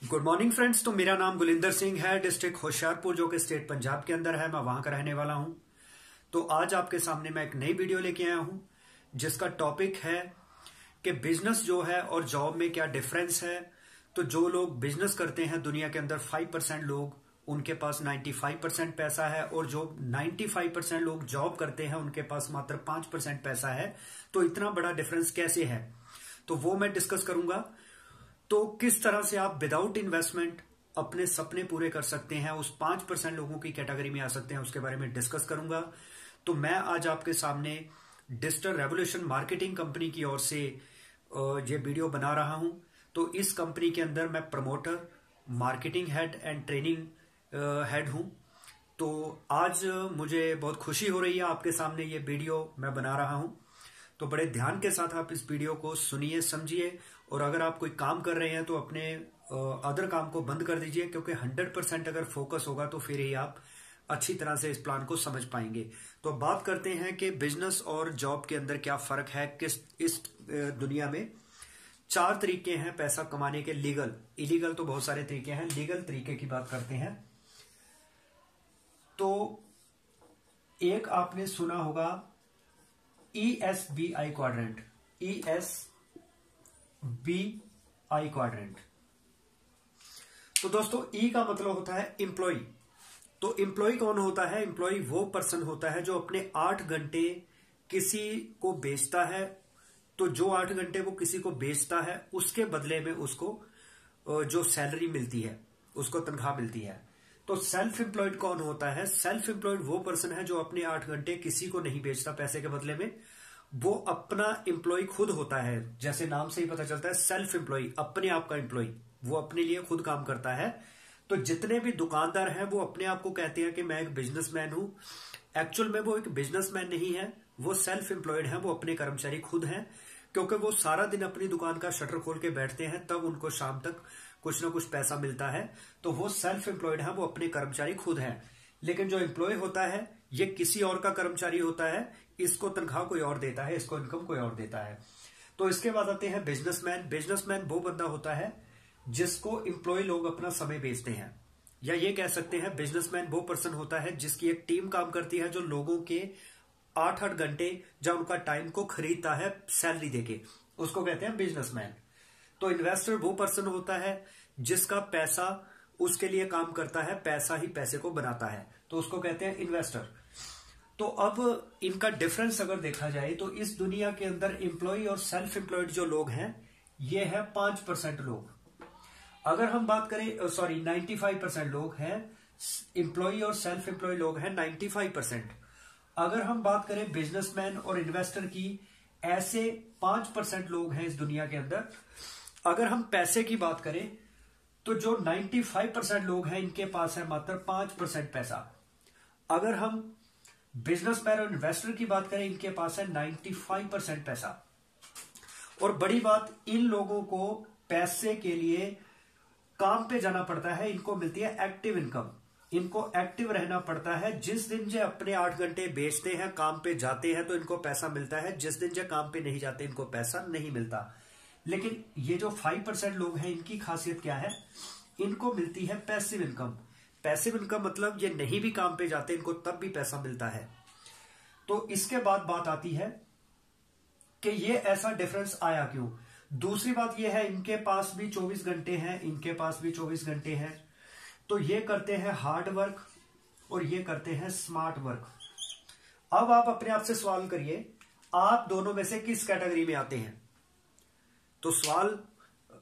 Good morning friends. तो मेरा नाम गुलिंदर सिंह है, डिस्ट्रिक्ट होशियारपुर जो कि स्टेट पंजाब के अंदर है। मैं वहां का रहने वाला हूं। तो आज आपके सामने मैं एक नई वीडियो लेके आया हूं जिसका टॉपिक है कि बिजनेस जो है और जॉब में क्या डिफरेंस है। तो जो लोग बिजनेस करते हैं दुनिया के अंदर 5% लोग, उनके पास 95% पैसा है, और जो 95% लोग जॉब करते हैं उनके पास मात्र 5% पैसा है। तो इतना बड़ा डिफरेंस कैसे है, तो वो मैं डिस्कस करूंगा। तो किस तरह से आप विदाउट इन्वेस्टमेंट अपने सपने पूरे कर सकते हैं, उस 5% लोगों की कैटेगरी में आ सकते हैं, उसके बारे में डिस्कस करूंगा। तो मैं आज आपके सामने डिजिटल रेवोल्यूशन मार्केटिंग कंपनी की ओर से ये वीडियो बना रहा हूं। तो इस कंपनी के अंदर मैं promoter, marketing head and training head हूं। तो आज मुझे बहुत खुशी हो रही है, आपके सामने ये वीडियो मैं बना रहा हूं। तो बड़े ध्यान के साथ आप इस वीडियो को सुनिए, समझिए, और अगर आप कोई काम कर रहे हैं तो अपने अदर काम को बंद कर दीजिए, क्योंकि 100% अगर फोकस होगा तो फिर ही आप अच्छी तरह से इस प्लान को समझ पाएंगे। तो बात करते हैं कि बिजनेस और जॉब के अंदर क्या फर्क है। इस दुनिया में 4 तरीके हैं पैसा कमाने के। लीगल, इलीगल तो बहुत सारे तरीके हैं, लीगल तरीके की बात करते हैं। तो एक आपने सुना होगा ESBI क्वाड्रेंट, ESBI क्वाड्रेंट। तो दोस्तों E का मतलब होता है एम्प्लॉय। तो एम्प्लॉय कौन होता है? एम्प्लॉय वो पर्सन होता है जो अपने 8 घंटे किसी को बेचता है। तो जो 8 घंटे वो किसी को बेचता है उसके बदले में उसको जो सैलरी मिलती है, उसको तनख्वाह मिलती है। तो सेल्फ एम्प्लॉयड कौन होता है? सेल्फ एम्प्लॉयड वो पर्सन है जो अपने 8 घंटे किसी को नहीं बेचता पैसे के बदले में। वो अपना एम्प्लॉय खुद होता है, जैसे नाम से ही पता चलता है, सेल्फ एम्प्लॉय, अपने आप का एम्प्लॉय। वो अपने लिए खुद काम करता है। तो जितने भी दुकानदार हैं वो अपने आप को कहते हैं कि मैं एक बिजनेसमैन हूं। एक्चुअल में वो एक बिजनेसमैन नहीं है, वो सेल्फ एम्प्लॉयड है, वो अपने कर्मचारी खुद हैं। क्योंकि वो सारा दिन अपनी दुकान का शटर खोल के बैठते हैं, तब उनको शाम तक कुछ ना कुछ पैसा मिलता है। तो वो सेल्फ एम्प्लॉयड है, वो अपने कर्मचारी खुद हैं। लेकिन जो एम्प्लॉय होता है ये किसी और का कर्मचारी होता है, इसको तनख्वाह कोई और देता है, इसको इनकम कोई और देता है। तो इसके बाद आते हैं बिजनेसमैन। बिजनेसमैन वो बंदा होता है जिसको एम्प्लॉय लोग अपना समय बेचते हैं, या ये कह सकते हैं बिजनेसमैन वो पर्सन होता है जिसकी एक टीम काम करती है, जो लोगों के 8-8 घंटे या उनका टाइम को खरीदता है सैलरी देके, उसको कहते हैं बिजनेसमैन। तो इन्वेस्टर वो पर्सन होता है जिसका पैसा उसके लिए काम करता है, पैसा ही पैसे को बनाता है, तो उसको कहते हैं इन्वेस्टर। तो अब इनका डिफरेंस अगर देखा जाए तो इस दुनिया के अंदर एम्प्लॉय और सेल्फ एम्प्लॉयड जो लोग हैं ये है 5% लोग। अगर हम बात करें 95% लोग हैं एम्प्लॉय और सेल्फ एम्प्लॉय लोग हैं 95%। अगर हम बात करें बिजनेसमैन और इन्वेस्टर की, ऐसे 5% लोग हैं इस दुनिया के अंदर। अगर हम पैसे की बात करें तो जो 95% लोग हैं इनके पास है मात्र 5% पैसा। अगर हम बिजनेसमैन और इन्वेस्टर की बात करें, इनके पास है 95% पैसा। और बड़ी बात, इन लोगों को पैसे के लिए काम पे जाना पड़ता है, इनको मिलती है एक्टिव इनकम। इनको एक्टिव रहना पड़ता है। जिस दिन जो अपने 8 घंटे बेचते हैं, काम पे जाते हैं, तो इनको पैसा मिलता है। जिस दिन जो काम पे नहीं जाते इनको पैसा नहीं मिलता। लेकिन ये जो 5% लोग हैं इनकी खासियत क्या है? इनको मिलती है पैसिव इनकम। पैसिव इनकम मतलब ये नहीं भी काम पे जाते, इनको तब भी पैसा मिलता है। तो इसके बाद बात आती है कि ये ऐसा डिफरेंस आया क्यों। दूसरी बात ये है, इनके पास भी 24 घंटे हैं, इनके पास भी 24 घंटे हैं। तो ये करते हैं हार्ड वर्क और ये करते हैं स्मार्ट वर्क। अब आप अपने आप से सवाल करिए, आप दोनों में से किस कैटेगरी में आते हैं? तो सवाल,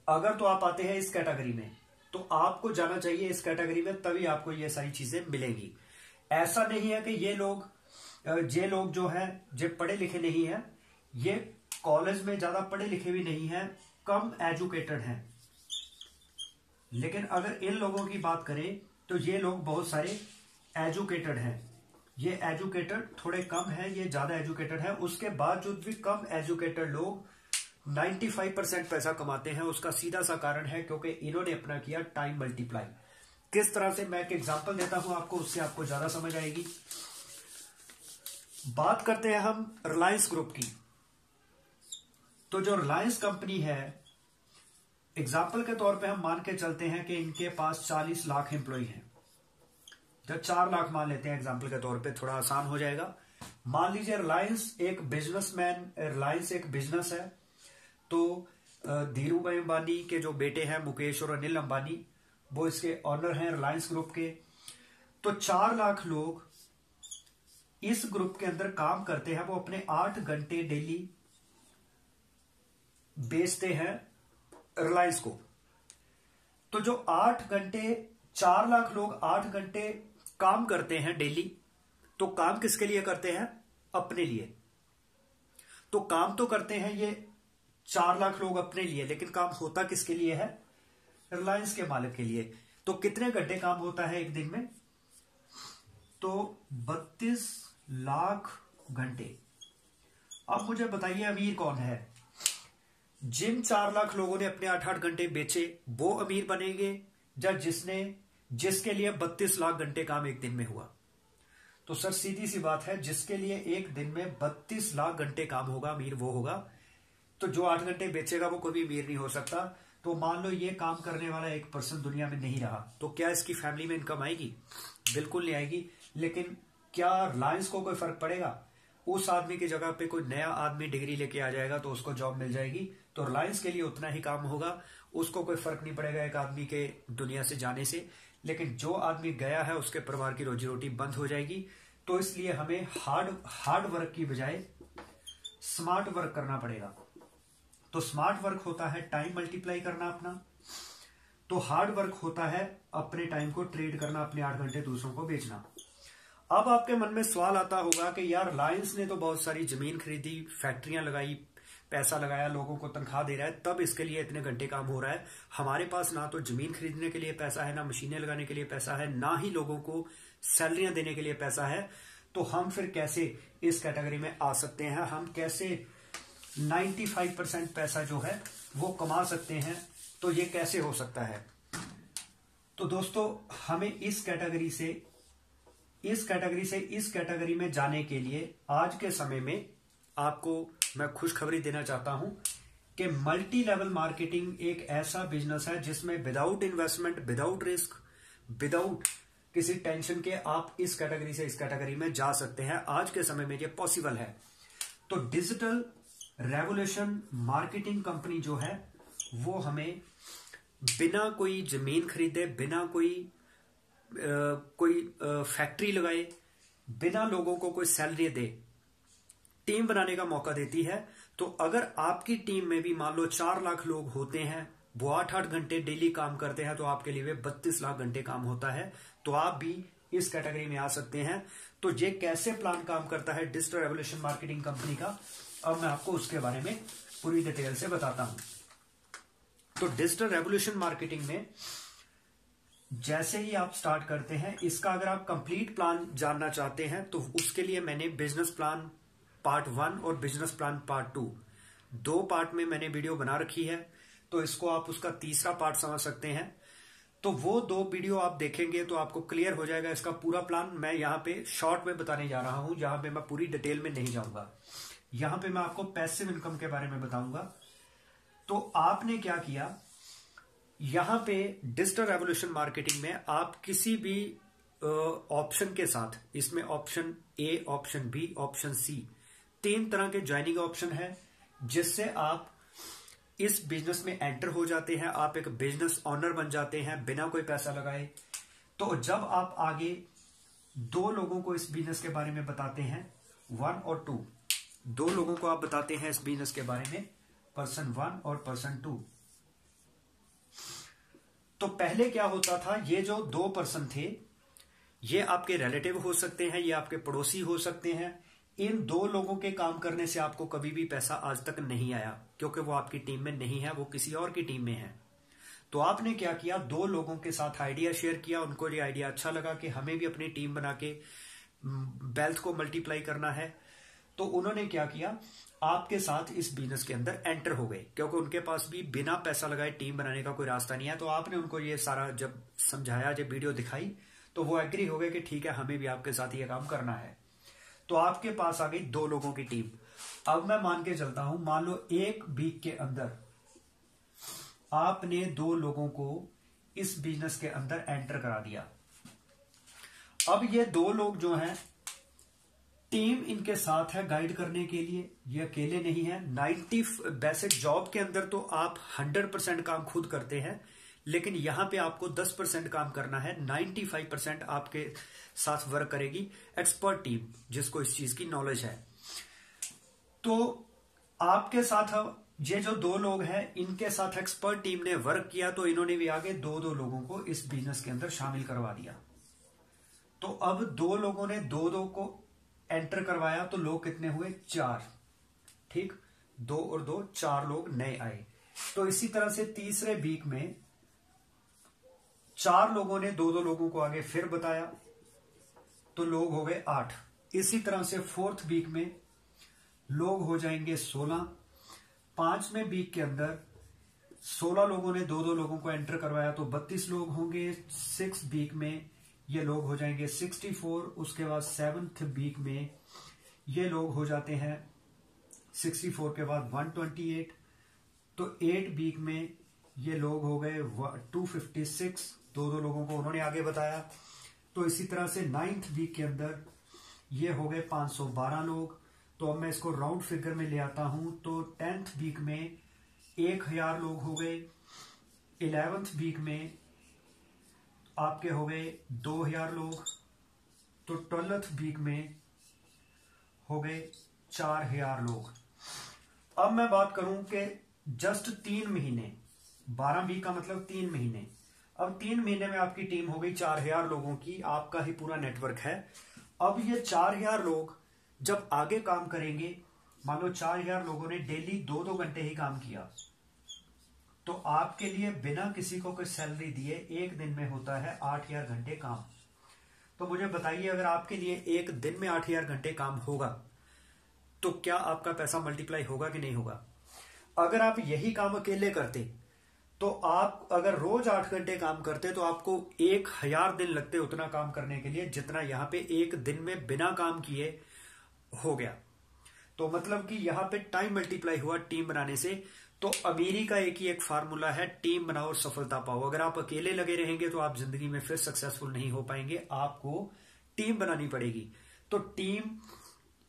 अगर तो आप आते हैं इस कैटेगरी में तो आपको जाना चाहिए इस कैटेगरी में, तभी आपको ये सारी चीजें मिलेंगी। ऐसा नहीं है कि ये लोग जो है जो पढ़े लिखे नहीं है, ये कॉलेज में ज्यादा पढ़े लिखे भी नहीं है, कम एजुकेटेड हैं। लेकिन अगर इन लोगों की बात करें तो ये लोग बहुत सारे एजुकेटेड हैं। ये एजुकेटेड थोड़े कम है, ये ज्यादा एजुकेटेड है। उसके बावजूद भी कम एजुकेटेड लोग 95% पैसा कमाते हैं। उसका सीधा सा कारण है क्योंकि इन्होंने अपना किया टाइम मल्टीप्लाई। किस तरह से, मैं एक एग्जांपल देता हूं आपको, उससे आपको ज्यादा समझ आएगी। बात करते हैं हम रिलायंस ग्रुप की। तो जो रिलायंस कंपनी है एग्जाम्पल के तौर पे हम मान के चलते हैं कि इनके पास 40 लाख एम्प्लॉय हैं। जब 4 लाख मान लेते हैं एग्जाम्पल के तौर पे, थोड़ा आसान हो जाएगा। मान लीजिए रिलायंस एक बिजनेसमैन, रिलायंस एक बिजनेस है, तो धीरू भाई अंबानी के जो बेटे हैं मुकेश और अनिल अंबानी, वो इसके ऑनर हैं रिलायंस ग्रुप के। तो 4 लाख लोग इस ग्रुप के अंदर काम करते हैं, वो अपने 8 घंटे डेली बेचते हैं रिलायंस को। तो जो 8 घंटे 4 लाख लोग 8 घंटे काम करते हैं डेली, तो काम किसके लिए करते हैं? अपने लिए। तो काम तो करते हैं ये 4 लाख लोग अपने लिए, लेकिन काम होता किसके लिए है? रिलायंस के मालिक के लिए। तो कितने घंटे काम होता है एक दिन में? तो 32 लाख घंटे। अब मुझे बताइए अमीर कौन है? जिन 4 लाख लोगों ने अपने 8-8 घंटे बेचे वो अमीर बनेंगे, या जिसके लिए 32 लाख घंटे काम एक दिन में हुआ? तो सर सीधी सी बात है, जिसके लिए एक दिन में 32 लाख घंटे काम होगा अमीर वो होगा। तो जो 8 घंटे बेचेगा वो कभी अमीर नहीं हो सकता। तो मान लो ये काम करने वाला एक पर्सन दुनिया में नहीं रहा, तो क्या इसकी फैमिली में इनकम आएगी? बिल्कुल नहीं आएगी। लेकिन क्या रिलायंस को कोई फर्क पड़ेगा? उस आदमी की जगह पे कोई नया आदमी डिग्री लेके आ जाएगा तो उसको जॉब मिल जाएगी, तो रिलायंस के लिए उतना ही काम होगा, उसको कोई फर्क नहीं पड़ेगा एक आदमी के दुनिया से जाने से। लेकिन जो आदमी गया है उसके परिवार की रोजी रोटी बंद हो जाएगी। तो इसलिए हमें हार्ड वर्क की बजाय स्मार्ट वर्क करना पड़ेगा। तो स्मार्ट वर्क होता है टाइम मल्टीप्लाई करना अपना, तो हार्ड वर्क होता है अपने टाइम को ट्रेड करना, अपने 8 घंटे दूसरों को बेचना। अब आपके मन में सवाल आता होगा कि यार रिलायंस ने तो बहुत सारी जमीन खरीदी, फैक्ट्रियां लगाई, पैसा लगाया, लोगों को तनख्वाह दे रहा है, तब इसके लिए इतने घंटे काम हो रहा है। हमारे पास ना तो जमीन खरीदने के लिए पैसा है, ना मशीनें लगाने के लिए पैसा है, ना ही लोगों को सैलरियां देने के लिए पैसा है। तो हम फिर कैसे इस कैटेगरी में आ सकते हैं? हम कैसे 95% पैसा जो है वो कमा सकते हैं? तो ये कैसे हो सकता है? तो दोस्तों हमें इस कैटेगरी से इस कैटेगरी में जाने के लिए आज के समय में आपको मैं खुशखबरी देना चाहता हूं कि मल्टी लेवल मार्केटिंग एक ऐसा बिजनेस है जिसमें without investment, without risk, without किसी टेंशन के आप इस कैटेगरी से इस कैटेगरी में जा सकते हैं। आज के समय में ये पॉसिबल है। तो डिजिटल रेवोल्यूशन मार्केटिंग कंपनी जो है वो हमें बिना कोई जमीन खरीदे, बिना कोई फैक्ट्री लगाए, बिना लोगों को कोई सैलरी दे, टीम बनाने का मौका देती है। तो अगर आपकी टीम में भी मान लो 4 लाख लोग होते हैं, वो 8-8 घंटे डेली काम करते हैं, तो आपके लिए 32 लाख घंटे काम होता है। तो आप भी इस कैटेगरी में आ सकते हैं। तो ये कैसे प्लान काम करता है डिजिटल रेवोल्यूशन मार्केटिंग कंपनी का, अब मैं आपको उसके बारे में पूरी डिटेल से बताता हूं। तो डिजिटल रेवोल्यूशन मार्केटिंग में जैसे ही आप स्टार्ट करते हैं, इसका अगर आप कंप्लीट प्लान जानना चाहते हैं तो उसके लिए मैंने बिजनेस प्लान पार्ट 1 और बिजनेस प्लान पार्ट 2 2 पार्ट में मैंने वीडियो बना रखी है। तो इसको आप उसका तीसरा पार्ट समझ सकते हैं। तो वो 2 वीडियो आप देखेंगे तो आपको क्लियर हो जाएगा इसका पूरा प्लान। मैं यहाँ पे शॉर्ट में बताने जा रहा हूं, जहां पे मैं पूरी डिटेल में नहीं जाऊंगा। यहां पे मैं आपको पैसिव इनकम के बारे में बताऊंगा। तो आपने क्या किया, यहां पे डिजिटल रेवोल्यूशन मार्केटिंग में आप किसी भी ऑप्शन के साथ, इसमें option A, option B, option C, 3 तरह के ज्वाइनिंग ऑप्शन है, जिससे आप इस बिजनेस में एंटर हो जाते हैं। आप एक बिजनेस ऑनर बन जाते हैं बिना कोई पैसा लगाए। तो जब आप आगे 2 लोगों को इस बिजनेस के बारे में बताते हैं, 1 और 2, 2 लोगों को आप बताते हैं इस बिजनेस के बारे में, पर्सन 1 और पर्सन 2। तो पहले क्या होता था, ये जो 2 पर्सन थे, ये आपके रिलेटिव हो सकते हैं, ये आपके पड़ोसी हो सकते हैं। इन 2 लोगों के काम करने से आपको कभी भी पैसा आज तक नहीं आया, क्योंकि वो आपकी टीम में नहीं है, वो किसी और की टीम में है। तो आपने क्या किया, 2 लोगों के साथ आइडिया शेयर किया, उनको ये आइडिया अच्छा लगा कि हमें भी अपनी टीम बना के वेल्थ को मल्टीप्लाई करना है। तो उन्होंने क्या किया, आपके साथ इस बिजनेस के अंदर एंटर हो गए, क्योंकि उनके पास भी बिना पैसा लगाए टीम बनाने का कोई रास्ता नहीं है। तो आपने उनको ये सारा जब समझाया, जब वीडियो दिखाई, तो वो एग्री हो गए कि ठीक है, हमें भी आपके साथ ये काम करना है। तो आपके पास आ गई 2 लोगों की टीम। अब मैं मान के चलता हूं, मान लो 1 वीक के अंदर आपने 2 लोगों को इस बिजनेस के अंदर एंटर करा दिया। अब ये 2 लोग जो हैं, टीम इनके साथ है गाइड करने के लिए, ये अकेले नहीं है। 90 वैसे जॉब के अंदर तो आप 100% काम खुद करते हैं, लेकिन यहां पे आपको 10% काम करना है। 95% आपके साथ वर्क करेगी एक्सपर्ट टीम, जिसको इस चीज की नॉलेज है। तो आपके साथ ये जो 2 लोग हैं, इनके साथ एक्सपर्ट टीम ने वर्क किया, तो इन्होंने भी आगे 2 लोगों को इस बिजनेस के अंदर शामिल करवा दिया। तो अब 2 लोगों ने 2 को एंटर करवाया, तो लोग कितने हुए? 4। ठीक, 2 और 2 4 लोग नए आए। तो इसी तरह से तीसरे वीक में 4 लोगों ने 2 लोगों को आगे फिर बताया, तो लोग हो गए 8। इसी तरह से 4th वीक में लोग हो जाएंगे 16। 5वें वीक के अंदर 16 लोगों ने 2 लोगों को एंटर करवाया, तो 32 लोग होंगे। 6th वीक में ये लोग हो जाएंगे 64। उसके बाद 7th वीक में ये लोग हो जाते हैं 64 के बाद 128। तो 8 वीक में ये लोग हो गए 256। 2 लोगों को उन्होंने आगे बताया। तो इसी तरह से 9th वीक के अंदर ये हो गए 512 लोग। तो अब मैं इसको राउंड फिगर में ले आता हूं, तो 10th वीक में 1000 लोग हो गए। 11th वीक में आपके हो गए 2000 लोग। तो 12th वीक में हो गए 4000 लोग। अब मैं बात करूं कि जस्ट 3 महीने, 12 वीक का मतलब 3 महीने, अब 3 महीने में आपकी टीम हो गई 4000 लोगों की, आपका ही पूरा नेटवर्क है। अब ये 4000 लोग जब आगे काम करेंगे, मान लो 4000 लोगों ने डेली 2-2 घंटे ही काम किया, तो आपके लिए बिना किसी को कोई सैलरी दिए एक दिन में होता है 8000 घंटे काम। तो मुझे बताइए, अगर आपके लिए एक दिन में 8000 घंटे काम होगा, तो क्या आपका पैसा मल्टीप्लाई होगा कि नहीं होगा? अगर आप यही काम अकेले करते, तो आप अगर रोज 8 घंटे काम करते, तो आपको 1000 दिन लगते उतना काम करने के लिए, जितना यहां पे एक दिन में बिना काम किए हो गया। तो मतलब कि यहां पे टाइम मल्टीप्लाई हुआ टीम बनाने से। तो अमीरी का एक ही एक फार्मूला है, टीम बनाओ और सफलता पाओ। अगर आप अकेले लगे रहेंगे तो आप जिंदगी में फिर सक्सेसफुल नहीं हो पाएंगे, आपको टीम बनानी पड़ेगी। तो टीम,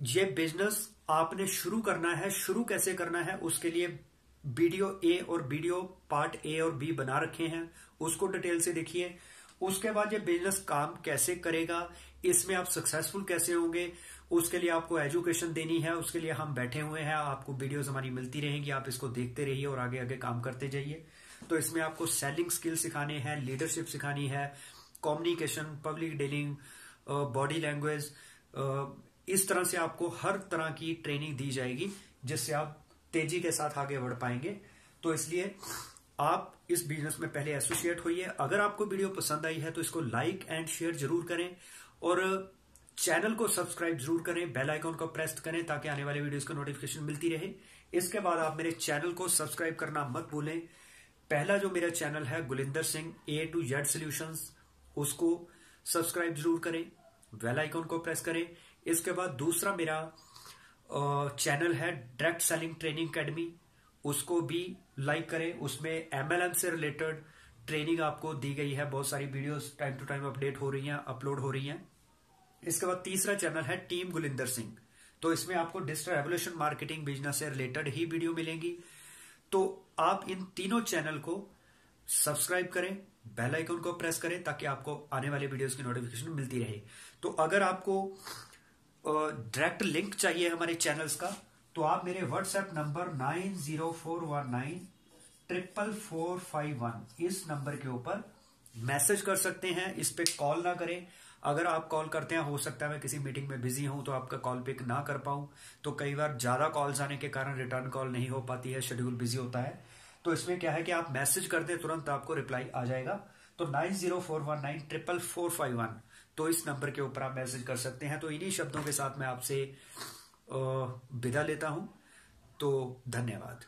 ये बिजनेस आपने शुरू करना है। शुरू कैसे करना है, उसके लिए वीडियो ए और वीडियो पार्ट ए और बी बना रखे हैं, उसको डिटेल से देखिए। उसके बाद ये बिजनेस काम कैसे करेगा, इसमें आप सक्सेसफुल कैसे होंगे, उसके लिए आपको एजुकेशन देनी है। उसके लिए हम बैठे हुए हैं, आपको वीडियोस हमारी मिलती रहेंगी, आप इसको देखते रहिए और आगे आगे काम करते जाइए। तो इसमें आपको सेलिंग स्किल सिखाने हैं, लीडरशिप सिखानी है, communication, public dealing, body language, इस तरह से आपको हर तरह की ट्रेनिंग दी जाएगी, जिससे आप तेजी के साथ आगे बढ़ पाएंगे। तो इसलिए आप इस बिजनेस में पहले एसोसिएट होइए। अगर आपको वीडियो पसंद आई है तो इसको लाइक एंड शेयर जरूर करें, और चैनल को सब्सक्राइब जरूर करें, बेल आइकन को प्रेस करें, ताकि आने वाले वीडियोस को नोटिफिकेशन मिलती रहे। इसके बाद आप मेरे चैनल को सब्सक्राइब करना मत भूलें। पहला जो मेरा चैनल है Gulinder Singh A to Z solutions, उसको सब्सक्राइब जरूर करें, बेल आइकन को प्रेस करें। इसके बाद दूसरा मेरा चैनल है डायरेक्ट सेलिंग ट्रेनिंग अकेडमी, उसको भी लाइक करें। उसमें MLM से रिलेटेड ट्रेनिंग आपको दी गई है, बहुत सारी videos time to time update हो रही हैं, अपलोड हो रही हैं। इसके बाद तीसरा चैनल है टीम गुलिंदर सिंह, तो इसमें आपको डिजिटल रेवोल्यूशन मार्केटिंग बिजनेस से रिलेटेड ही वीडियो मिलेंगी। तो आप इन तीनों चैनल को सब्सक्राइब करें, बेल आइकन को प्रेस करें, ताकि आपको आने वाले वीडियोस की नोटिफिकेशन मिलती रहे। तो अगर आपको डायरेक्ट लिंक चाहिए हमारे चैनल्स का, तो आप मेरे व्हाट्सएप नंबर 9041944451 इस नंबर के ऊपर मैसेज कर सकते हैं। इस पे कॉल ना करें। अगर आप कॉल करते हैं, हो सकता है मैं किसी मीटिंग में बिजी हूं तो आपका कॉल पिक ना कर पाऊं। तो कई बार ज्यादा कॉल्स आने के कारण रिटर्न कॉल नहीं हो पाती है, शेड्यूल बिजी होता है। तो इसमें क्या है कि आप मैसेज कर दें, तुरंत आपको रिप्लाई आ जाएगा। तो 9041944451, तो इस नंबर के ऊपर आप मैसेज कर सकते हैं। तो इन्हीं शब्दों के साथ मैं आपसे विदा लेता हूं। तो धन्यवाद।